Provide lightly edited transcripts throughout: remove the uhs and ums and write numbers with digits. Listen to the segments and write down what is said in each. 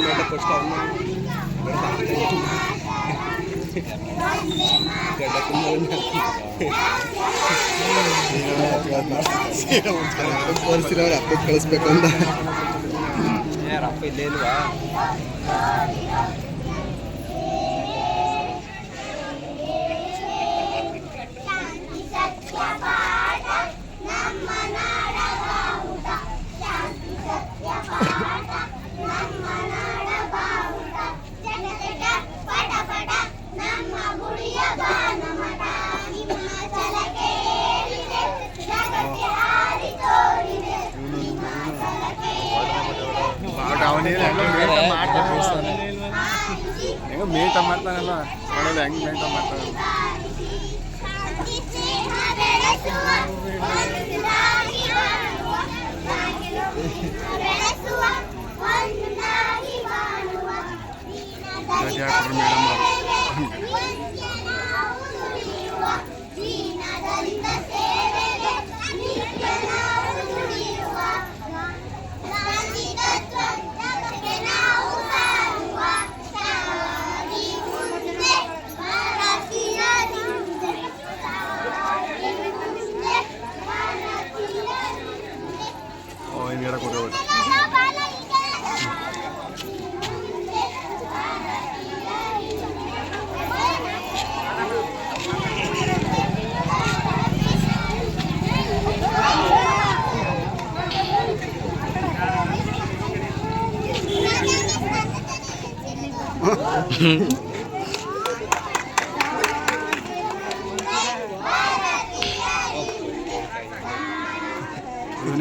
First ತೋರಿಸಿರೋರು ಅಪ್ಪಕ್ಕೆ ಕಳಿಸ್ಬೇಕು ಅಂತ ಯಾರು ಅಪ್ಪ ಇಲ್ಲೇ ಇಲ್ವಾ ಹೆಂಗ ಮೇಟ ಮಾಡ್ತಾನಲ್ಲ ನೋಡೋದು ಹೆಂಗ್ ಮೇಟ ಮಾಡ್ತಾನ ಮೇಡಮ್ ಹಿಂಗೆಲ್ಲ ಕೊಡೋದು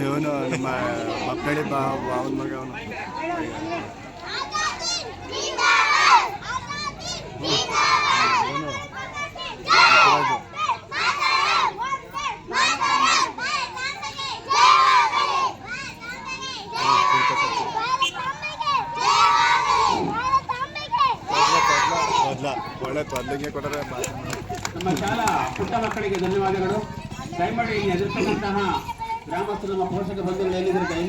ಇವನು ನಮ್ಮ ಮಕ್ಕಳಿ ಭಾವನ ಮಗ ಅವನು ಒಳ್ಳೆ ತೊದಲಿಗೆ ಕೊಟ್ಟರೆ ನಮ್ಮ ಶಾಲಾ ಪುಟ್ಟ ಮಕ್ಕಳಿಗೆ ಧನ್ಯವಾದಗಳು. ದಯಮಾಡಿ ಇಲ್ಲಿ ಎದುರಿಸುವಂತಹ ಗ್ರಾಮಸ್ಥರು ನಮ್ಮ ಪೋಷಕ ಬಂಧುಗಳು ಏನಿದ್ದಾರೆ